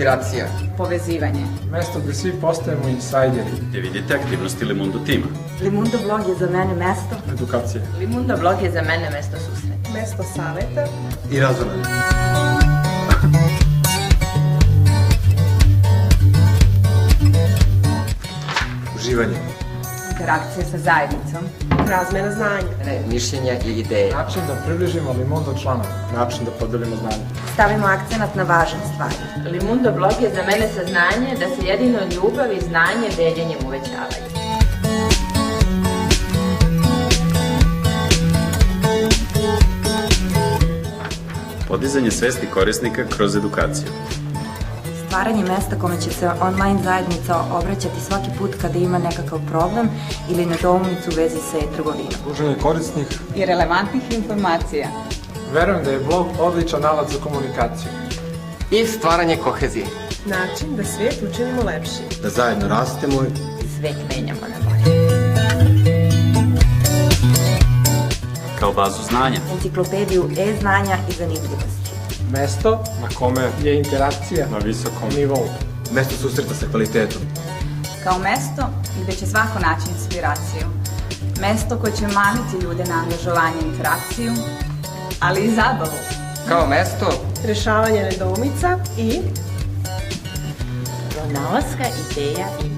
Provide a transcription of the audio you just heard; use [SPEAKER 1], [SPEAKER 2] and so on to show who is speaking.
[SPEAKER 1] Inspiracija.
[SPEAKER 2] Povezivanje.
[SPEAKER 3] Mesto gde svi postajemo insajderi.
[SPEAKER 4] Gde vidite aktivnosti Limundo tima.
[SPEAKER 5] Limundo blog je za mene mesto
[SPEAKER 3] Edukacije.
[SPEAKER 6] Limundo blog je za mene mesto susreta.
[SPEAKER 2] Mesto saveta.
[SPEAKER 1] I razvoja. Uživanje.
[SPEAKER 2] Interakcija sa zajednicom. Razmena znanja.
[SPEAKER 1] Mišljenja i ideje.
[SPEAKER 3] Način da približimo Limundo članove. Način da podelimo znanje.
[SPEAKER 5] stavimo akcenat na važne stvari.
[SPEAKER 6] Limundo blog je za mene saznanje da se jedino ljubav i znanje deljenjem uvećavaju.
[SPEAKER 4] Podizanje svesti korisnika kroz edukaciju.
[SPEAKER 5] Stvaranje mesta kome će se online zajednica obraćati svaki put kada ima nekakav problem ili nedoumicu u vezi sa e-trgovinom.
[SPEAKER 3] Pružanje korisnih
[SPEAKER 2] I relevantnih informacija.
[SPEAKER 3] Verujem da je blog odličan alat za komunikaciju.
[SPEAKER 1] I stvaranje kohezije.
[SPEAKER 2] Način da svijet učinimo lepši.
[SPEAKER 1] Da zajedno rastemo
[SPEAKER 6] I svet menjamo na bolje.
[SPEAKER 4] Kao bazu znanja.
[SPEAKER 5] Enciklopediju e-znanja i zanimljivosti.
[SPEAKER 3] Mesto na kome je interakcija na visokom nivou.
[SPEAKER 1] mesto susreta sa kvalitetom.
[SPEAKER 2] Kao mesto gde će svako naći inspiraciju. Mesto koje će maniti ljude na angažovanje i interakciju, ali i zabavu.
[SPEAKER 1] Kao mesto
[SPEAKER 2] Rešavanje nedoumica i
[SPEAKER 6] Pronalaska ideja i